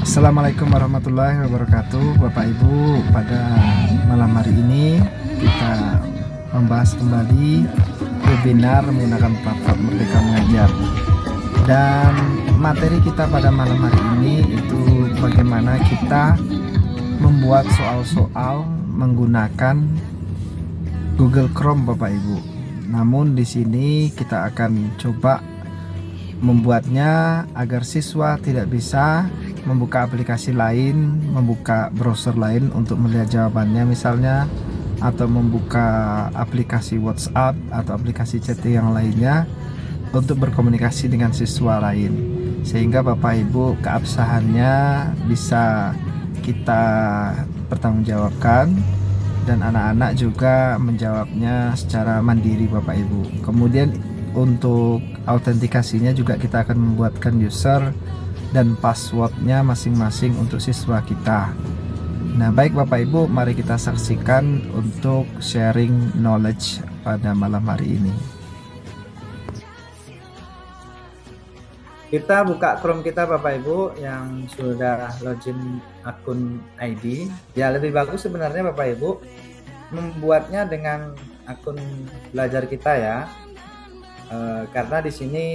Assalamualaikum warahmatullahi wabarakatuh, Bapak Ibu. Pada malam hari ini kita membahas kembali webinar menggunakan platform Merdeka Mengajar. Dan materi kita pada malam hari ini itu bagaimana kita membuat soal-soal menggunakan Google Chrome, Bapak Ibu. Namun di sini kita akan coba membuatnya agar siswa tidak bisa membuka aplikasi lain, membuka browser lain untuk melihat jawabannya misalnya, atau membuka aplikasi WhatsApp atau aplikasi chatting yang lainnya untuk berkomunikasi dengan siswa lain, sehingga Bapak Ibu keabsahannya bisa kita pertanggungjawabkan dan anak-anak juga menjawabnya secara mandiri, Bapak Ibu. Kemudian untuk autentikasinya juga kita akan membuatkan user dan passwordnya masing-masing untuk siswa kita. Nah, baik Bapak Ibu, mari kita saksikan untuk sharing knowledge pada malam hari ini. Kita buka Chrome kita, Bapak Ibu yang sudah login akun ID. Ya, lebih bagus sebenarnya Bapak Ibu membuatnya dengan akun belajar kita ya. Karena di sini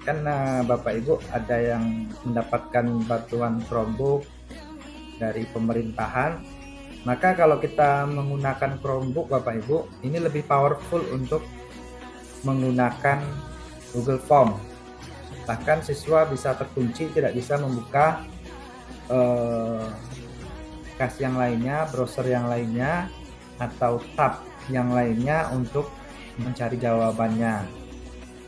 kan Bapak Ibu ada yang mendapatkan bantuan Chromebook dari pemerintahan, maka kalau kita menggunakan Chromebook Bapak Ibu ini lebih powerful untuk menggunakan Google Form. Bahkan siswa bisa terkunci, tidak bisa membuka aplikasi yang lainnya, browser yang lainnya, atau tab yang lainnya untuk mencari jawabannya.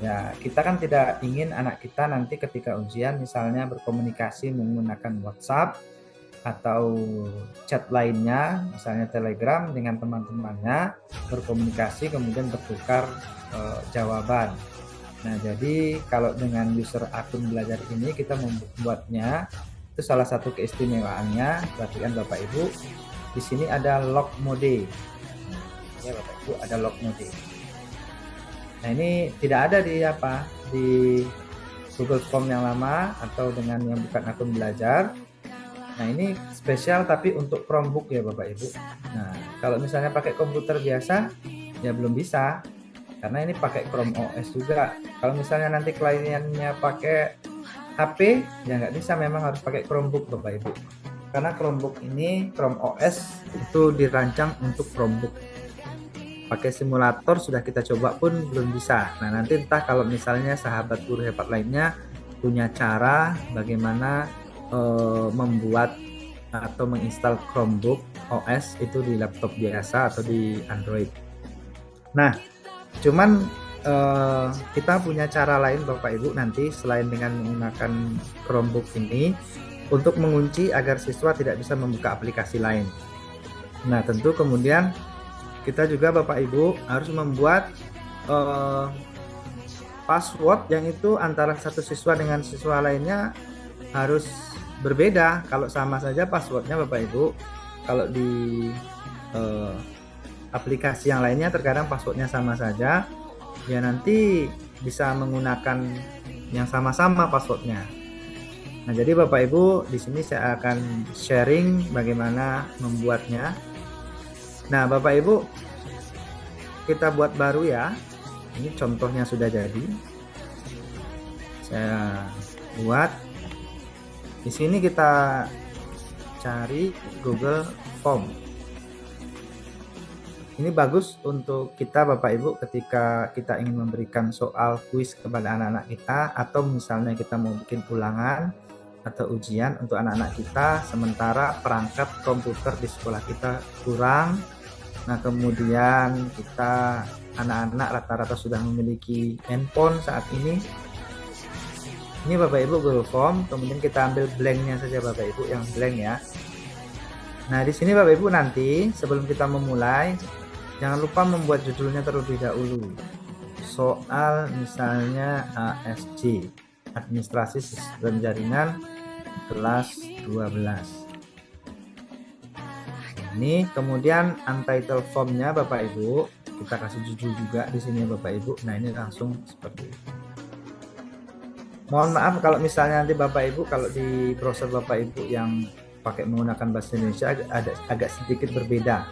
Ya, kita kan tidak ingin anak kita nanti ketika ujian misalnya berkomunikasi menggunakan WhatsApp atau chat lainnya, misalnya Telegram, dengan teman-temannya, berkomunikasi kemudian bertukar jawaban. Nah, jadi kalau dengan user akun belajar ini kita membuatnya, itu salah satu keistimewaannya. Perhatikan Bapak Ibu, di sini ada lock mode. Ya Bapak Ibu, ada lock mode. Nah, ini tidak ada di Google Form yang lama atau dengan yang bukan akun belajar. Nah, ini spesial tapi untuk Chromebook ya Bapak Ibu. Nah, kalau misalnya pakai komputer biasa ya belum bisa, karena ini pakai Chrome OS juga. Kalau misalnya nanti kliennya pakai HP ya nggak bisa, memang harus pakai Chromebook Bapak Ibu. Karena Chromebook ini, Chrome OS itu dirancang untuk Chromebook. Pakai simulator sudah kita coba pun belum bisa. Nah, nanti entah kalau misalnya sahabat guru hebat lainnya punya cara bagaimana membuat atau menginstal Chromebook OS itu di laptop biasa atau di Android. Nah, cuman kita punya cara lain Bapak Ibu nanti selain dengan menggunakan Chromebook ini untuk mengunci agar siswa tidak bisa membuka aplikasi lain. Nah, tentu kemudian kita juga Bapak Ibu harus membuat password yang itu antara satu siswa dengan siswa lainnya harus berbeda. Kalau sama saja passwordnya Bapak Ibu, kalau di aplikasi yang lainnya terkadang passwordnya sama saja, ya nanti bisa menggunakan yang sama-sama passwordnya. Nah, jadi Bapak Ibu di sini saya akan sharing bagaimana membuatnya. Nah, Bapak Ibu, kita buat baru ya. Ini contohnya sudah jadi. Saya buat. Di sini kita cari Google Form. Ini bagus untuk kita Bapak Ibu ketika kita ingin memberikan soal kuis kepada anak-anak kita, atau misalnya kita mau bikin ulangan atau ujian untuk anak-anak kita sementara perangkat komputer di sekolah kita kurang. Nah, kemudian kita anak-anak rata-rata sudah memiliki handphone saat ini. Ini Bapak Ibu Google Form, kemudian kita ambil blanknya saja Bapak Ibu, yang blank ya. Nah, di sini Bapak Ibu nanti sebelum kita memulai, jangan lupa membuat judulnya terlebih dahulu. Soal misalnya ASJ, Administrasi Sistem Jaringan, kelas 12. Ini kemudian untitled formnya Bapak Ibu kita kasih judul juga di sini Bapak Ibu. Nah, ini langsung seperti itu. Mohon maaf kalau misalnya nanti Bapak Ibu, kalau di browser Bapak Ibu yang pakai menggunakan bahasa Indonesia agak sedikit berbeda.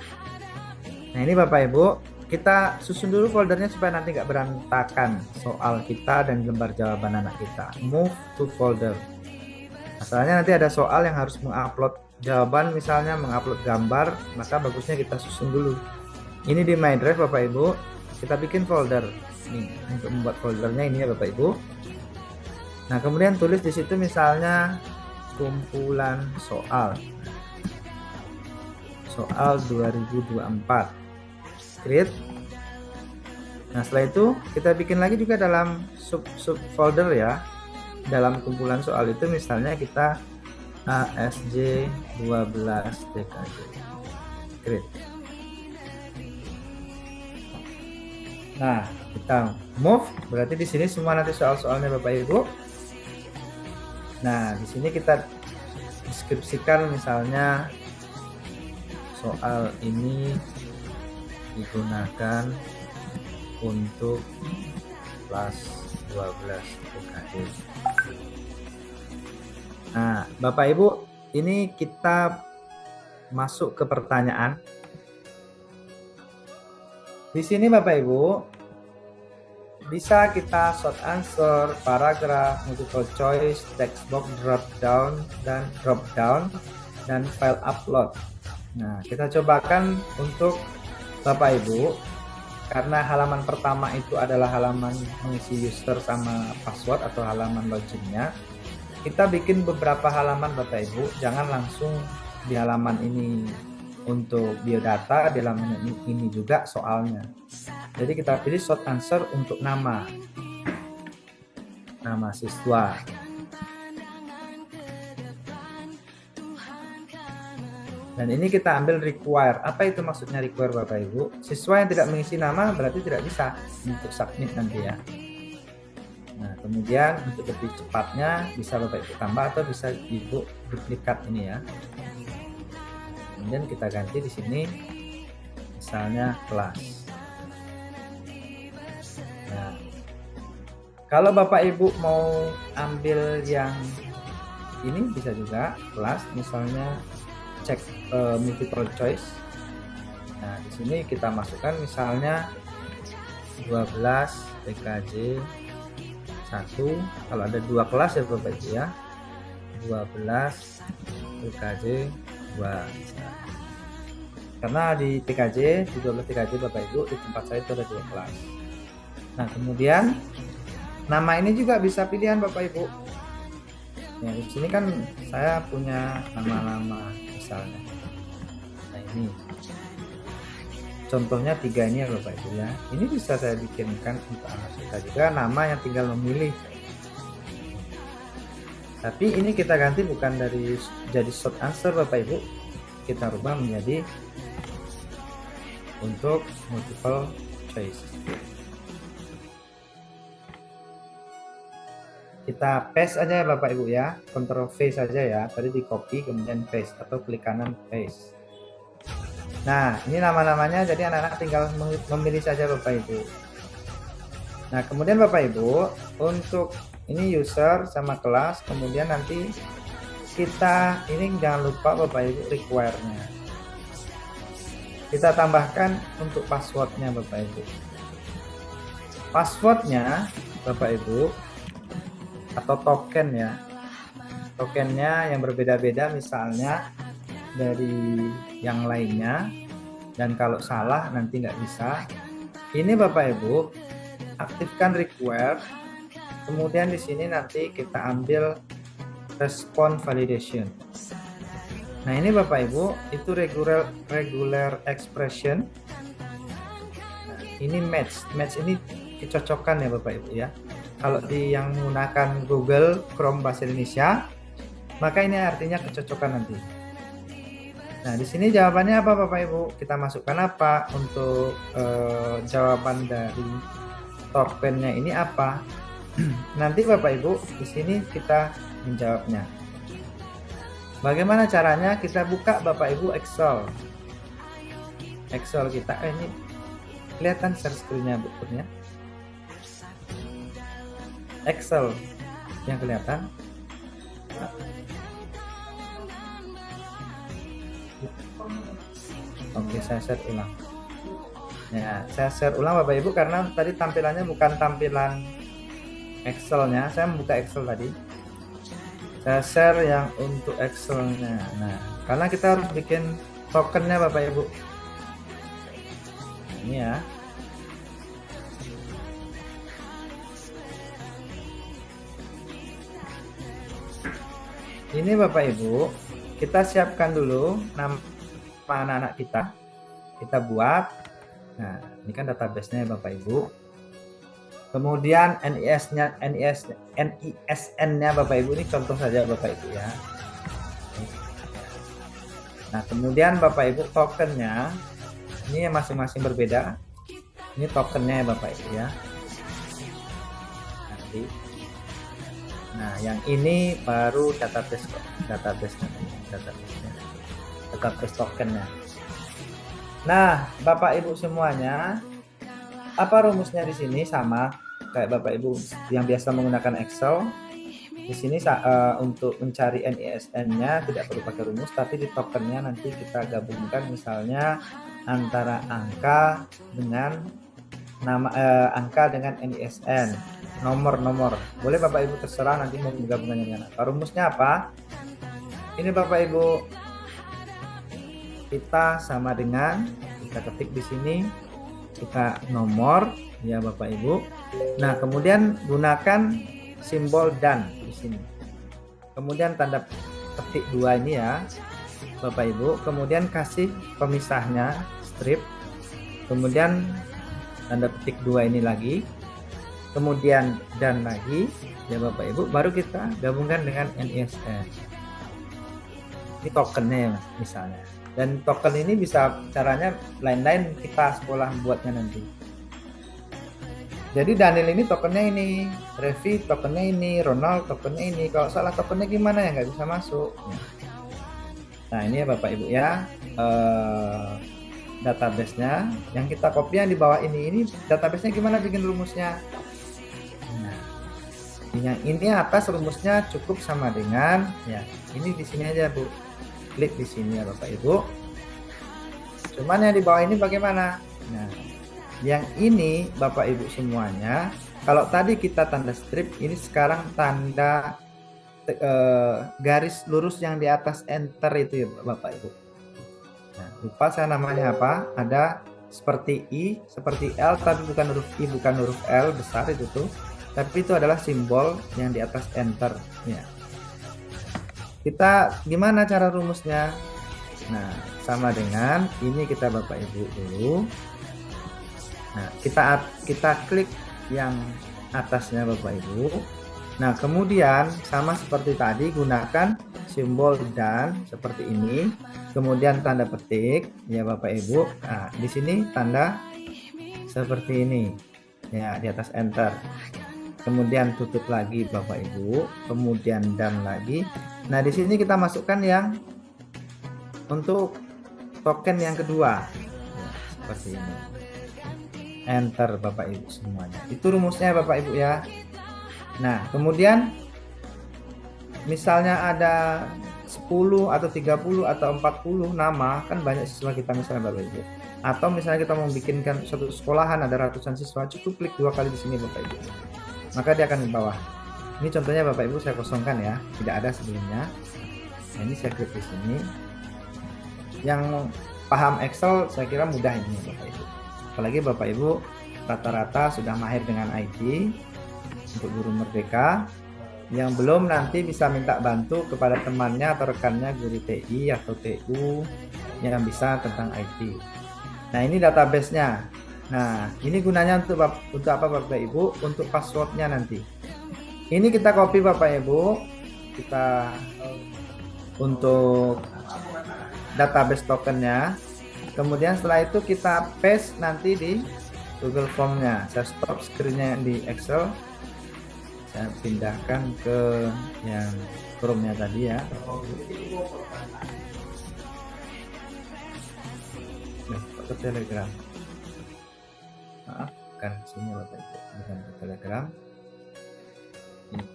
Nah ini Bapak Ibu, kita susun dulu foldernya supaya nanti nggak berantakan soal kita dan lembar jawaban anak kita. Move to folder. Masalahnya nanti ada soal yang harus mengupload jawaban, misalnya mengupload gambar, maka bagusnya kita susun dulu. Ini di My Drive Bapak Ibu, kita bikin folder. Nih, untuk membuat foldernya ini ya Bapak Ibu. Nah kemudian tulis di situ misalnya kumpulan soal 2024. Create. Nah setelah itu kita bikin lagi juga dalam sub folder ya. Dalam kumpulan soal itu misalnya kita ASJ 12 TKJ. Create. Nah kita move, berarti di sini semua nanti soal-soalnya Bapak Ibu. Nah di sini kita deskripsikan misalnya soal ini digunakan untuk kelas 12 TKJ. Nah, Bapak Ibu, ini kita masuk ke pertanyaan. Di sini Bapak Ibu, bisa kita short answer, paragraf, multiple choice, text box, drop down, dan file upload. Nah, kita cobakan untuk Bapak Ibu, karena halaman pertama itu adalah halaman mengisi user sama password atau halaman loginnya. Kita bikin beberapa halaman Bapak Ibu, jangan langsung di halaman ini untuk biodata, di halaman ini juga soalnya. Jadi kita pilih short answer untuk nama siswa. Dan ini kita ambil require. Apa itu maksudnya require Bapak Ibu? Siswa yang tidak mengisi nama berarti tidak bisa untuk submit nanti ya. Nah kemudian untuk lebih cepatnya bisa Bapak Ibu tambah atau bisa Ibu duplikat ini ya. Kemudian kita ganti di sini misalnya kelas. Nah, kalau Bapak Ibu mau ambil yang ini bisa juga kelas, misalnya cek multiple choice. Nah di sini kita masukkan misalnya 12 TKJ 1. Kalau ada dua kelas ya Bapak Ibu ya, 12 TKJ 2. Karena di TKJ, di 12 TKJ Bapak Ibu, di tempat saya itu ada dua kelas. Nah kemudian nama ini juga bisa pilihan Bapak Ibu. Ya, di sini kan saya punya nama-nama misalnya. Nah ini contohnya 3 ini ya Bapak Ibu ya. Ini bisa saya bikinkan untuk anak kita juga, nama yang tinggal memilih. Tapi ini kita ganti bukan dari jadi short answer Bapak Ibu, kita rubah menjadi untuk multiple choice. Kita paste aja ya Bapak Ibu ya, Ctrl V saja ya, tadi di copy kemudian paste atau klik kanan paste. Nah ini nama-namanya, jadi anak-anak tinggal memilih saja Bapak Ibu. Nah kemudian Bapak Ibu untuk ini user sama kelas, kemudian nanti kita ini jangan lupa Bapak Ibu require-nya. Kita tambahkan untuk passwordnya Bapak Ibu. Passwordnya Bapak Ibu atau token ya, tokennya yang berbeda-beda misalnya dari yang lainnya, dan kalau salah nanti nggak bisa. Ini Bapak Ibu aktifkan require, kemudian di sini nanti kita ambil respond validation. Nah ini Bapak Ibu itu regular expression. Nah, ini match ini dicocokkan ya Bapak Ibu ya. Kalau di yang menggunakan Google Chrome bahasa Indonesia, maka ini artinya kecocokan nanti. Nah di sini jawabannya apa Bapak Ibu? Kita masukkan apa untuk jawaban dari tokennya ini apa? Nanti Bapak Ibu di sini kita menjawabnya. Bagaimana caranya? Kita buka Bapak Ibu Excel kita. Ini kelihatan share screen-nya Excel. yang kelihatan? Oke, saya share ulang. Ya, saya share ulang Bapak Ibu karena tadi tampilannya bukan tampilan Excel-nya. Saya membuka Excel tadi. Saya share yang untuk Excel-nya. Nah, karena kita harus bikin tokennya Bapak Ibu. Nah, ini ya. Ini Bapak Ibu, kita siapkan dulu nama anak-anak kita. Kita buat. Nah, ini kan database-nya Bapak Ibu. Kemudian NISN-nya Bapak Ibu, ini contoh saja Bapak Ibu ya. Nah, kemudian Bapak Ibu tokennya ini masing-masing berbeda. Ini tokennya ya Bapak Ibu ya. Nanti. Nah, yang ini baru database tokennya. Nah, Bapak Ibu semuanya, apa rumusnya di sini sama kayak Bapak Ibu yang biasa menggunakan Excel. Di sini untuk mencari NISN-nya tidak perlu pakai rumus, tapi di tokennya nanti kita gabungkan misalnya antara angka dengan nama angka dengan NISN, nomor. Boleh Bapak Ibu terserah nanti mau menggabungkannya dengan apa. Rumusnya apa? Ini Bapak Ibu, kita sama dengan kita ketik di sini, kita nomor ya Bapak Ibu. Nah, kemudian gunakan simbol dan di sini. Kemudian tanda petik 2 ini ya Bapak Ibu. Kemudian kasih pemisahnya strip. Kemudian tanda petik 2 ini lagi. Kemudian dan lagi ya Bapak Ibu. Baru kita gabungkan dengan NISN. Ini tokennya misalnya. Dan token ini bisa caranya lain-lain kita sekolah buatnya nanti. Jadi Daniel ini tokennya ini, Revi tokennya ini, Ronald tokennya ini. Kalau salah tokennya gimana ya nggak bisa masuk. Nah ini ya Bapak Ibu ya database-nya. Yang kita copy yang di bawah ini database-nya gimana bikin rumusnya. Nah, yang ini atas rumusnya cukup sama dengan ya ini di sini aja Bu. Klik di sini ya Bapak Ibu. Cuman yang di bawah ini bagaimana? Nah, yang ini Bapak Ibu semuanya, kalau tadi kita tanda strip, ini sekarang tanda garis lurus yang di atas enter itu ya Bapak Ibu. Nah, lupa saya namanya apa? Ada seperti I, seperti L, tapi bukan huruf I, bukan huruf L besar itu tuh. Tapi itu adalah simbol yang di atas enter. Ya. Kita gimana cara rumusnya? Nah, sama dengan ini kita Bapak Ibu dulu. Nah, kita klik yang atasnya Bapak Ibu. Nah, kemudian sama seperti tadi gunakan simbol dan seperti ini. Kemudian tanda petik ya Bapak Ibu. Nah, di sini tanda seperti ini. Ya, di atas enter. Kemudian tutup lagi Bapak Ibu, kemudian dan lagi. Nah, di sini kita masukkan yang untuk token yang kedua. Ya, seperti ini. Enter Bapak Ibu semuanya. Itu rumusnya Bapak Ibu ya. Nah, kemudian misalnya ada 10 atau 30 atau 40 nama, kan banyak siswa kita misalnya Bapak Ibu. Atau misalnya kita mau bikinkan suatu sekolahan ada ratusan siswa, cukup klik 2 kali di sini Bapak Ibu. Maka dia akan di bawah. Ini contohnya Bapak Ibu saya kosongkan ya, tidak ada sebelumnya. Nah, ini saya klik di sini. Yang paham Excel saya kira mudah ini Bapak Ibu. Apalagi Bapak Ibu rata-rata sudah mahir dengan IT untuk guru merdeka. Yang belum nanti bisa minta bantu kepada temannya atau rekannya guru TI atau TU yang bisa tentang IT. Nah, ini database-nya. Nah, ini gunanya untuk apa Bapak Ibu? Untuk passwordnya nanti. Ini kita copy Bapak Ibu. Kita untuk database tokennya. Kemudian setelah itu kita paste nanti di Google Form-nya. Saya stop screen-nya di Excel. Saya pindahkan ke yang Chrome-nya tadi ya. Ke Telegram. Maaf, bukan sini Bapak Ibu, bukan ke Telegram. Ini.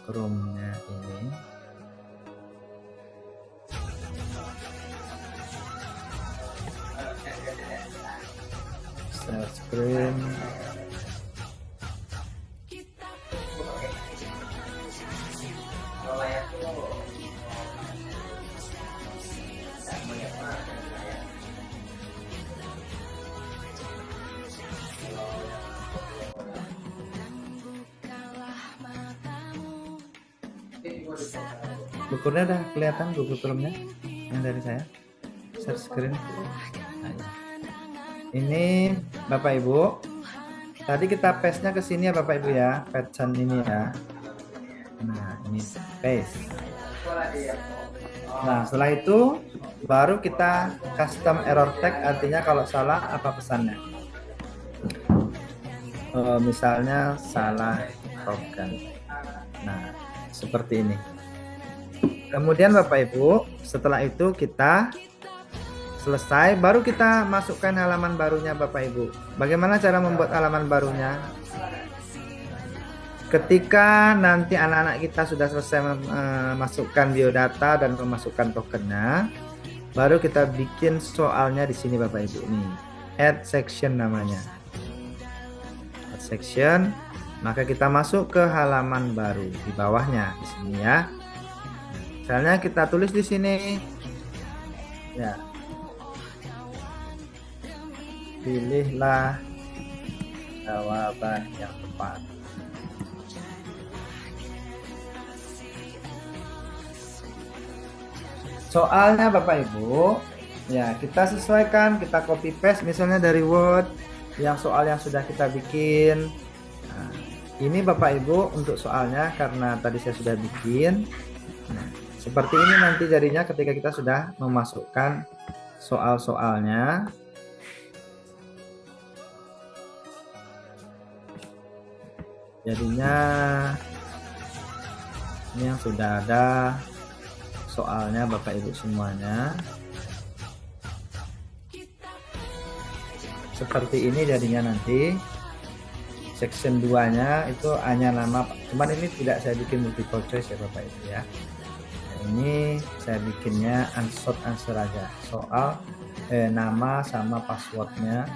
Chrome-nya ini. Share screen. Bukunya udah kelihatan Google Chrome-nya yang dari saya. Share screen. Nah, ini Bapak Ibu. Tadi kita paste-nya ke sini ya Bapak Ibu ya, pattern ini ya. Nah, ini paste. Nah, setelah itu baru kita custom error tag, artinya kalau salah apa pesannya. Misalnya salah token. Nah, seperti ini. Kemudian Bapak Ibu, setelah itu kita selesai, baru kita masukkan halaman barunya Bapak Ibu. Bagaimana cara membuat halaman barunya? Ketika nanti anak-anak kita sudah selesai memasukkan biodata dan memasukkan tokennya, baru kita bikin soalnya di sini Bapak Ibu nih. Add section namanya. Add section, maka kita masuk ke halaman baru di bawahnya di sini ya. Misalnya kita tulis di sini ya, pilihlah jawaban yang tepat. Soalnya Bapak Ibu ya, kita sesuaikan, kita copy paste misalnya dari Word yang soal yang sudah kita bikin. Nah, ini Bapak Ibu untuk soalnya karena tadi saya sudah bikin. Nah, seperti ini nanti jadinya ketika kita sudah memasukkan soal-soalnya. Jadinya ini yang sudah ada soalnya Bapak Ibu semuanya. Seperti ini jadinya nanti. Section 2-nya itu hanya nama, cuman ini tidak saya bikin multiple choice ya Bapak Ibu ya. Ini saya bikinnya unsort answer aja, soal nama sama passwordnya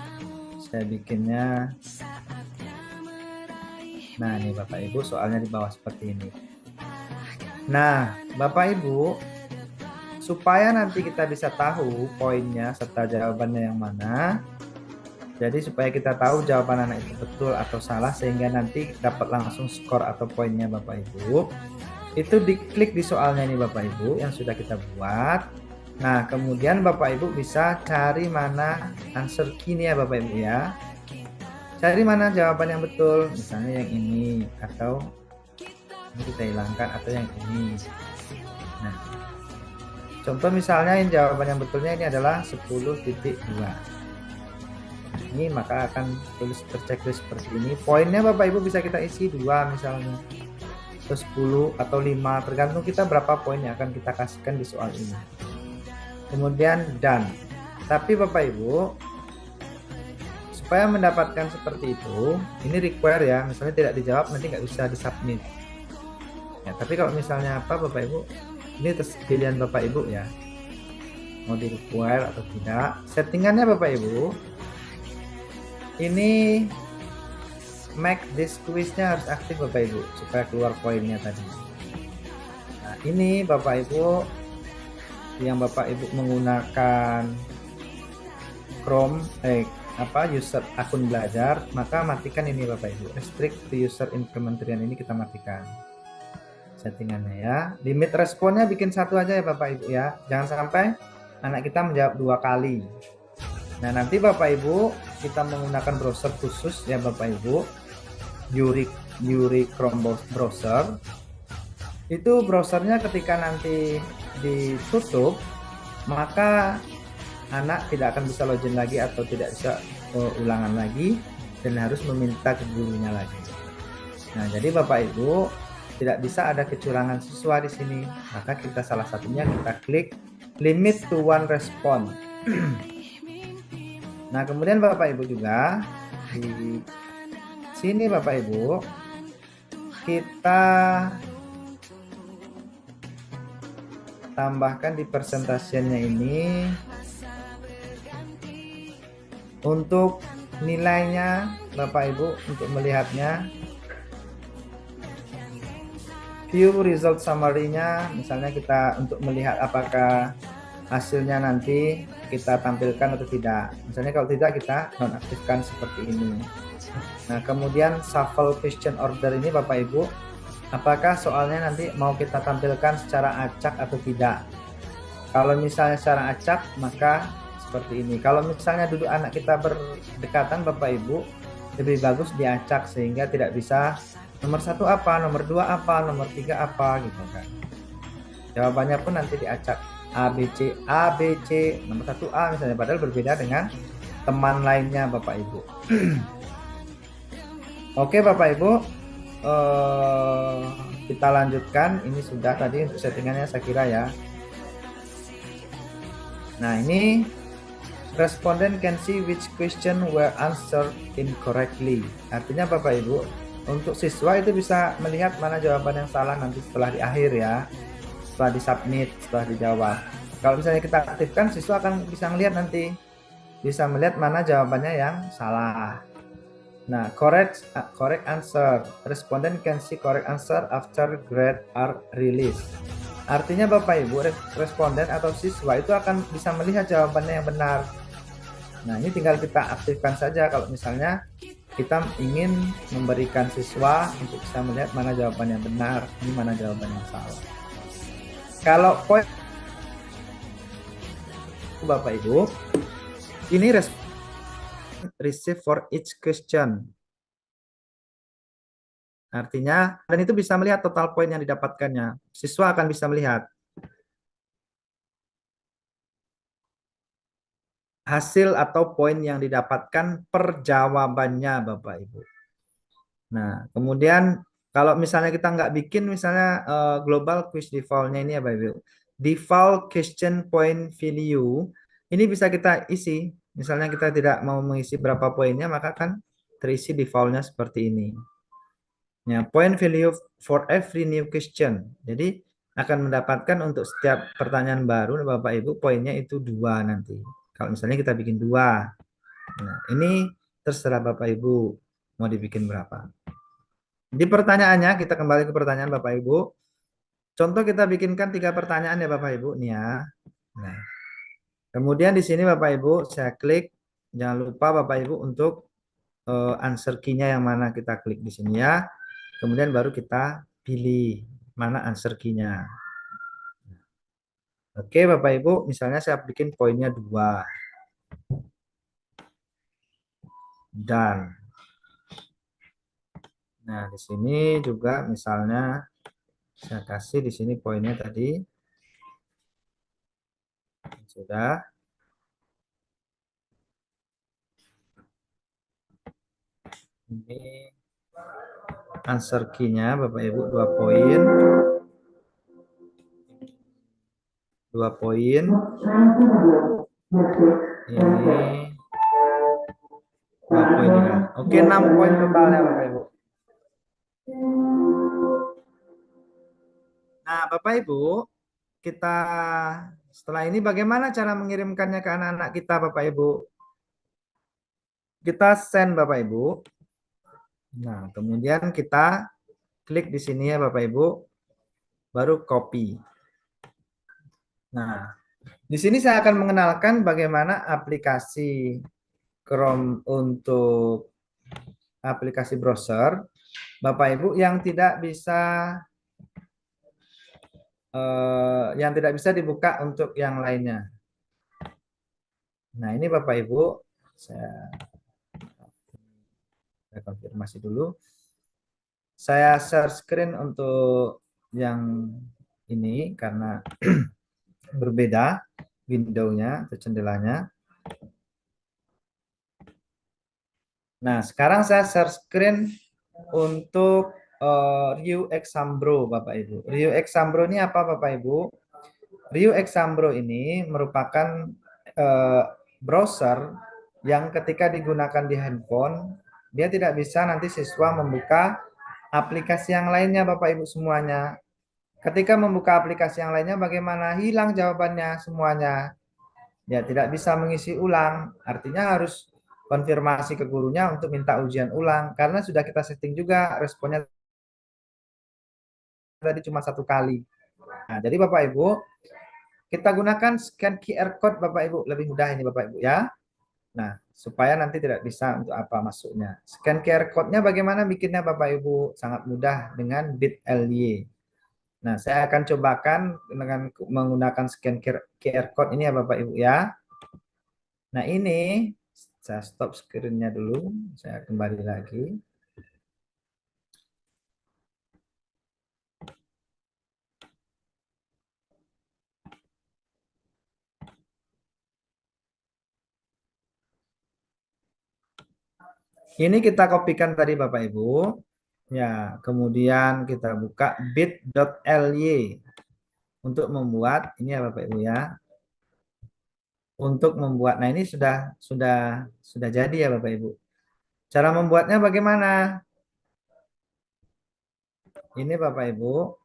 saya bikinnya. Nah ini Bapak Ibu soalnya di bawah seperti ini. Nah Bapak Ibu, supaya nanti kita bisa tahu poinnya serta jawabannya yang mana, jadi supaya kita tahu jawaban anak itu betul atau salah sehingga nanti dapat langsung skor atau poinnya Bapak Ibu, itu diklik di soalnya ini Bapak Ibu yang sudah kita buat. Nah kemudian Bapak Ibu bisa cari mana answer key-nya ya Bapak Ibu ya. Cari mana jawaban yang betul, misalnya yang ini, atau ini kita hilangkan, atau yang ini. Nah contoh misalnya yang jawaban yang betulnya ini adalah 10.2. Ini maka akan tulis terchecklist seperti ini. Poinnya Bapak Ibu bisa kita isi 2 misalnya, atau 10 atau 5, tergantung kita berapa poin yang akan kita kasihkan di soal ini. Kemudian done. Tapi Bapak Ibu, supaya mendapatkan seperti itu, ini require ya, misalnya tidak dijawab nanti nggak bisa disubmit ya. Tapi kalau misalnya apa Bapak Ibu, ini pilihan Bapak Ibu ya, mau di require atau tidak. Settingannya Bapak Ibu, ini make this quiz-nya harus aktif Bapak Ibu supaya keluar poinnya tadi. Nah ini Bapak Ibu yang Bapak Ibu menggunakan Chrome user akun belajar, maka matikan ini Bapak Ibu, restrict to user in kementerian ini kita matikan settingannya ya. Limit responnya bikin 1 aja ya Bapak Ibu ya, jangan sampai anak kita menjawab 2 kali. Nah nanti Bapak Ibu kita menggunakan browser khusus ya Bapak Ibu, Yuri Chrome browser. Itu browsernya ketika nanti ditutup maka anak tidak akan bisa login lagi atau tidak bisa ulangan lagi dan harus meminta ke gurunya lagi. Nah jadi Bapak Ibu tidak bisa ada kecurangan siswa di sini, maka kita salah satunya kita klik limit to 1 response. Nah kemudian Bapak Ibu juga di sini Bapak Ibu kita tambahkan di presentasinya ini untuk nilainya Bapak Ibu, untuk melihatnya view result summary-nya, misalnya kita untuk melihat apakah hasilnya nanti kita tampilkan atau tidak. Misalnya kalau tidak, kita nonaktifkan seperti ini. Nah, kemudian shuffle question order ini Bapak Ibu, apakah soalnya nanti mau kita tampilkan secara acak atau tidak. Kalau misalnya secara acak, maka seperti ini. Kalau misalnya duduk anak kita berdekatan Bapak Ibu, lebih bagus diacak sehingga tidak bisa nomor 1 apa, nomor 2 apa, nomor 3 apa gitu kan. Jawabannya pun nanti diacak A, B, C, A, B, C, nomor 1 A misalnya, padahal berbeda dengan teman lainnya Bapak Ibu. Oke Bapak Ibu, kita lanjutkan. Ini sudah tadi untuk settingannya saya kira ya. Nah, ini respondent can see which question were answered incorrectly. Artinya Bapak Ibu, untuk siswa itu bisa melihat mana jawaban yang salah nanti setelah di akhir ya. Setelah disubmit, setelah dijawab. Kalau misalnya kita aktifkan, siswa akan bisa melihat nanti. Bisa melihat mana jawabannya yang salah. Nah, correct answer. Respondent can see correct answer after grade are released. Artinya Bapak Ibu, responden atau siswa itu akan bisa melihat jawabannya yang benar. Nah, ini tinggal kita aktifkan saja kalau misalnya kita ingin memberikan siswa untuk bisa melihat mana jawaban yang benar, ini mana jawaban yang salah. Kalau poin Bapak Ibu, ini receive for each question. Artinya, dan itu bisa melihat total poin yang didapatkannya. Siswa akan bisa melihat hasil atau poin yang didapatkan per jawabannya Bapak Ibu. Nah, kemudian kalau misalnya kita nggak bikin misalnya global quiz default-nya ini ya Bapak Ibu. Default question point value ini bisa kita isi. Misalnya kita tidak mau mengisi berapa poinnya, maka kan terisi default-nya seperti ini. Ya, point value for every new question. Jadi akan mendapatkan untuk setiap pertanyaan baru Bapak Ibu poinnya itu 2 nanti. Kalau misalnya kita bikin 2. Nah, ini terserah Bapak Ibu mau dibikin berapa. Di pertanyaannya, kita kembali ke pertanyaan Bapak Ibu. Contoh kita bikinkan 3 pertanyaan ya Bapak Ibu nih ya. Nah, kemudian di sini Bapak Ibu saya klik. Jangan lupa Bapak Ibu untuk answer key-nya yang mana kita klik di sini ya. Kemudian baru kita pilih mana answer key-nya. Oke Bapak Ibu, misalnya saya bikin poinnya 2. Dan nah, di sini juga misalnya saya kasih di sini poinnya tadi sudah. Ini answer key-nya Bapak Ibu 2 poin. 2 poin. Ini 2 poin juga. Oke, 6 poin totalnya Bapak Ibu. Nah, Bapak Ibu, kita setelah ini bagaimana cara mengirimkannya ke anak-anak kita Bapak Ibu? Kita send Bapak Ibu. Nah, kemudian kita klik di sini ya Bapak Ibu, baru copy. Nah, di sini saya akan mengenalkan bagaimana aplikasi Chrome untuk aplikasi browser Bapak Ibu yang tidak bisa dibuka untuk yang lainnya. Nah, ini Bapak Ibu saya konfirmasi dulu. Saya share screen untuk yang ini karena berbeda window-nya atau jendelanya. Nah, sekarang saya share screen untuk Ryu Exambro Bapak Ibu. Ryu Exambro ini apa Bapak Ibu? Ryu Exambro ini merupakan browser yang ketika digunakan di handphone, dia tidak bisa nanti siswa membuka aplikasi yang lainnya Bapak Ibu semuanya. Ketika membuka aplikasi yang lainnya, bagaimana? Hilang jawabannya semuanya. Ya, tidak bisa mengisi ulang. Artinya harus konfirmasi ke gurunya untuk minta ujian ulang. Karena sudah kita setting juga responnya tadi cuma 1 kali. Nah, jadi Bapak Ibu, kita gunakan scan QR code Bapak Ibu. Lebih mudah ini Bapak Ibu ya. Nah, supaya nanti tidak bisa untuk apa masuknya. Scan QR code-nya bagaimana bikinnya Bapak Ibu? Sangat mudah dengan bit.ly. Nah, saya akan cobakan dengan menggunakan scan QR code ini ya Bapak Ibu ya. Nah, ini saya stop screen-nya dulu. Saya kembali lagi. Ini kita kopikan tadi Bapak Ibu. Ya, kemudian kita buka bit.ly untuk membuat ini ya Bapak Ibu ya. Untuk membuat. Nah, ini sudah jadi ya Bapak Ibu. Cara membuatnya bagaimana? Ini Bapak Ibu,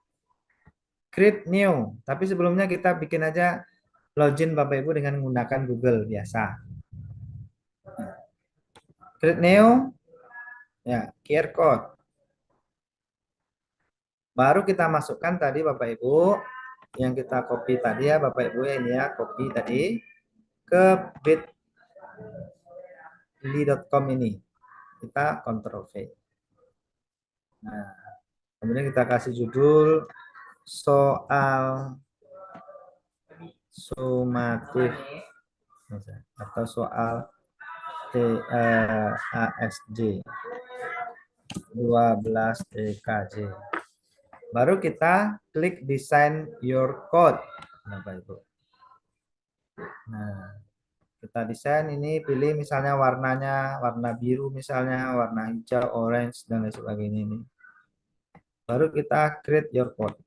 create new. Tapi sebelumnya kita bikin aja login Bapak Ibu dengan menggunakan Google biasa. Create new, ya QR code. Baru kita masukkan tadi Bapak Ibu yang kita copy tadi ya Bapak Ibu ya, ini ya copy tadi ke bit.ly.com ini. Kita Ctrl V. Nah, kemudian kita kasih judul soal sumatif atau soal ASJ 12 TKJ. Baru kita klik design your code. Bapak Ibu. Nah, kita desain ini, pilih misalnya warnanya, warna biru misalnya, warna hijau, orange, dan lain sebagainya ini. Baru kita create your code.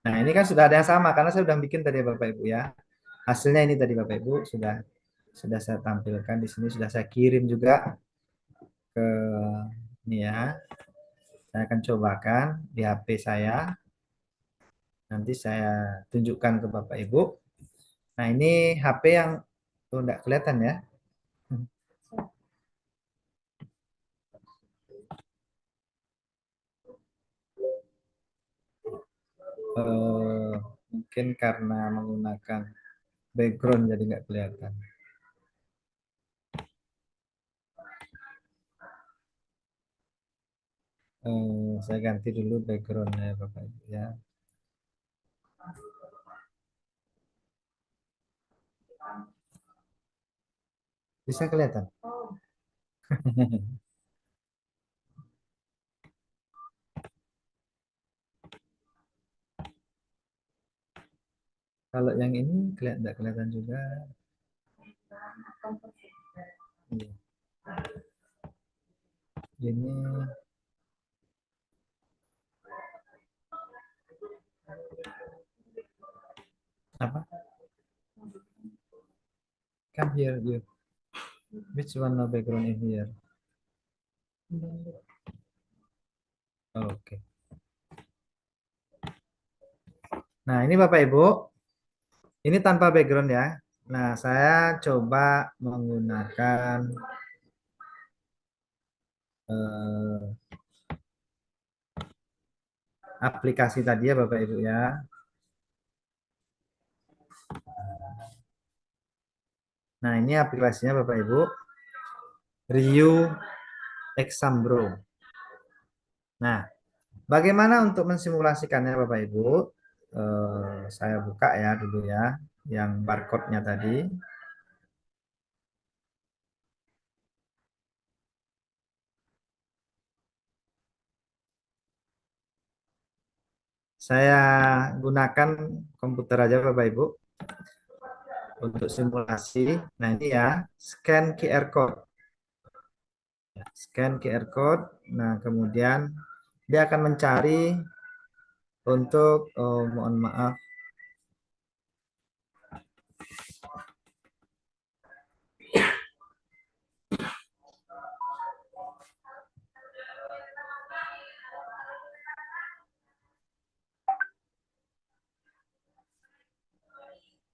Nah, ini kan sudah ada yang sama, karena saya sudah bikin tadi Bapak Ibu ya. Hasilnya ini tadi Bapak Ibu, sudah saya tampilkan di sini, sudah saya kirim juga ke ini ya. Saya akan cobakan di HP saya. Nanti saya tunjukkan ke Bapak Ibu. Nah, ini HP yang tuh enggak kelihatan ya. Mungkin karena menggunakan background jadi nggak kelihatan. Saya ganti dulu backgroundnya Bapak Ibu ya. Bisa kelihatan? Kalau yang ini nggak kelihatan juga. Iya. Ini apa? Come here, you. Which one no background in here? Oke. Okay. Nah, ini Bapak Ibu. Ini tanpa background ya. Nah, saya coba menggunakan aplikasi tadi ya Bapak Ibu ya. Nah, ini aplikasinya Bapak Ibu. Ryu Exambro. Nah, bagaimana untuk mensimulasikannya Bapak Ibu? Saya buka ya dulu ya, yang barcode-nya tadi. Saya gunakan komputer aja Bapak Ibu untuk simulasi. Nah, ini ya, scan QR code. Scan QR code. Nah, kemudian dia akan mencari untuk, mohon maaf,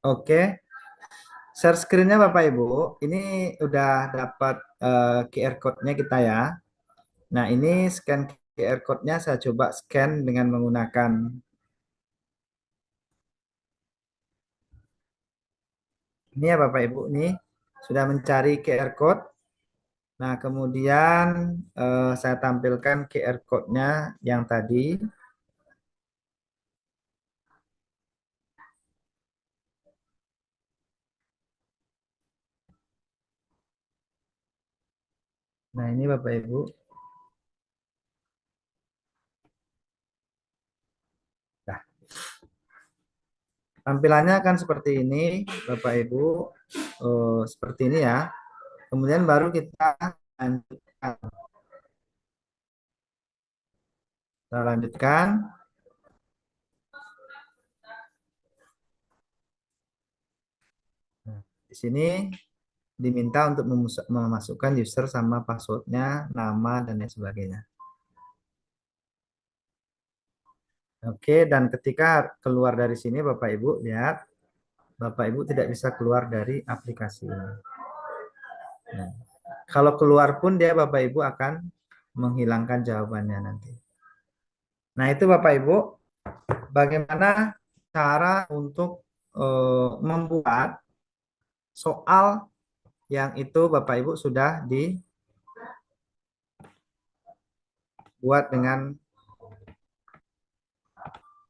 Oke, share screen-nya Bapak Ibu. Ini udah dapat QR code-nya kita ya. Nah, ini scan QR code-nya saya coba scan dengan menggunakan ini ya Bapak Ibu nih. Sudah mencari QR code. Nah, kemudian saya tampilkan QR code-nya yang tadi. Nah, ini Bapak Ibu. Nah, tampilannya akan seperti ini, Bapak Ibu. Seperti ini ya. Kemudian baru kita lanjutkan. Kita lanjutkan. Nah, di sini diminta untuk memasukkan user sama passwordnya, nama, dan lain sebagainya. Oke, dan ketika keluar dari sini, Bapak Ibu lihat, Bapak Ibu tidak bisa keluar dari aplikasi ini. Nah, kalau keluar pun dia Bapak Ibu akan menghilangkan jawabannya nanti. Nah, itu Bapak Ibu, bagaimana cara untuk membuat soal yang itu Bapak Ibu sudah dibuat dengan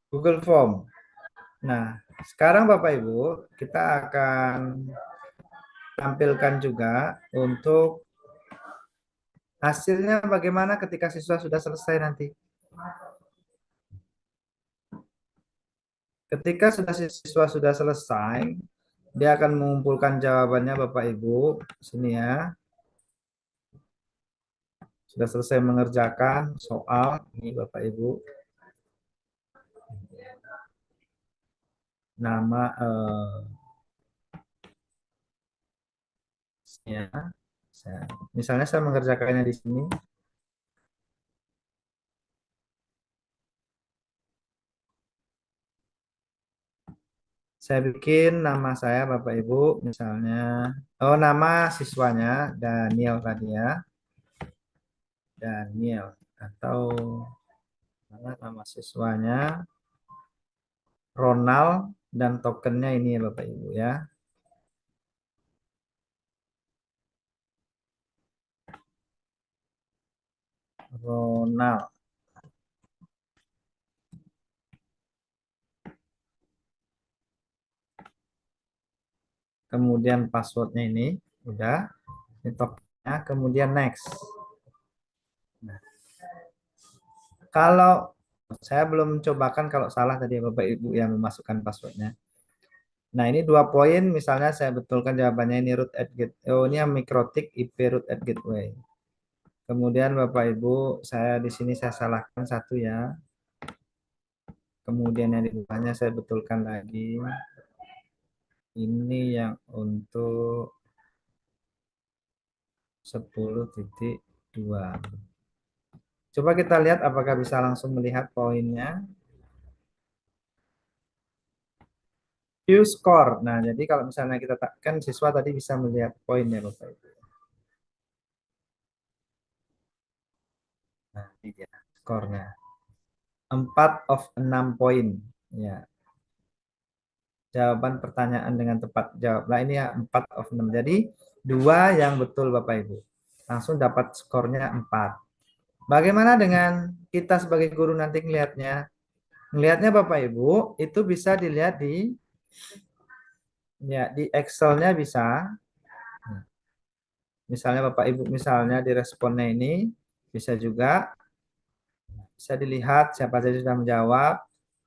Google Form. Nah, sekarang Bapak Ibu, kita akan tampilkan juga untuk hasilnya bagaimana ketika siswa sudah selesai nanti. Ketika siswa sudah selesai, dia akan mengumpulkan jawabannya Bapak Ibu. Sini ya. Sudah selesai mengerjakan soal. Ini Bapak Ibu. Nama ya. Misalnya saya mengerjakannya di sini. Saya bikin nama saya Bapak Ibu, misalnya, oh nama siswanya Daniel tadi ya, Daniel atau mana nama siswanya Ronald dan tokennya ini ya Bapak Ibu ya, Ronald. Kemudian passwordnya ini udah, ini tokennya, kemudian next. Nah, kalau saya belum cobakan kalau salah tadi ya Bapak Ibu yang memasukkan passwordnya. Nah, ini 2 poin. Misalnya saya betulkan jawabannya ini root at gateway. Oh, ini yang mikrotik IP root at gateway. Kemudian Bapak Ibu, saya di sini saya salahkan satu ya. Kemudian yang di bawahnya saya betulkan lagi. Ini yang untuk 10.2. Coba kita lihat apakah bisa langsung melihat poinnya. View score. Nah, jadi kalau misalnya kita kan siswa tadi bisa melihat poinnya Bapak Ibu. Nah, ini dia skornya. 4 of 6 poin. Ya, jawaban pertanyaan dengan tepat jawab. Nah, ini ya 4 of 6. Jadi 2 yang betul Bapak Ibu. Langsung dapat skornya 4. Bagaimana dengan kita sebagai guru nanti ngelihatnya? Ngelihatnya Bapak Ibu itu bisa dilihat di ya di Excel-nya bisa. Misalnya Bapak Ibu misalnya di responnya ini bisa juga bisa dilihat siapa saja sudah menjawab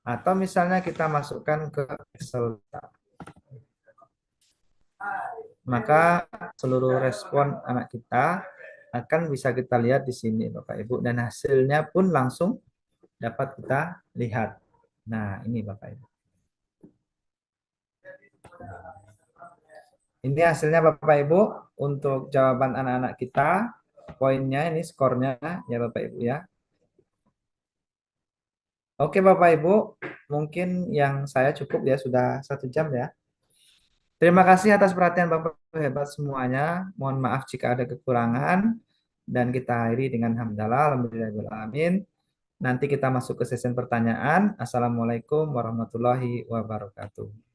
atau misalnya kita masukkan ke Excel. Maka seluruh respon anak kita akan bisa kita lihat di sini Bapak Ibu dan hasilnya pun langsung dapat kita lihat. Nah, ini Bapak Ibu. Ini hasilnya Bapak Ibu untuk jawaban anak-anak kita. Poinnya ini skornya ya Bapak Ibu ya. Oke Bapak Ibu, mungkin yang saya cukup ya sudah 1 jam ya. Terima kasih atas perhatian Bapak hebat semuanya. Mohon maaf jika ada kekurangan dan kita akhiri dengan hamdalah alhamdulillahirabbil alamin. Nanti kita masuk ke sesi pertanyaan. Assalamualaikum warahmatullahi wabarakatuh.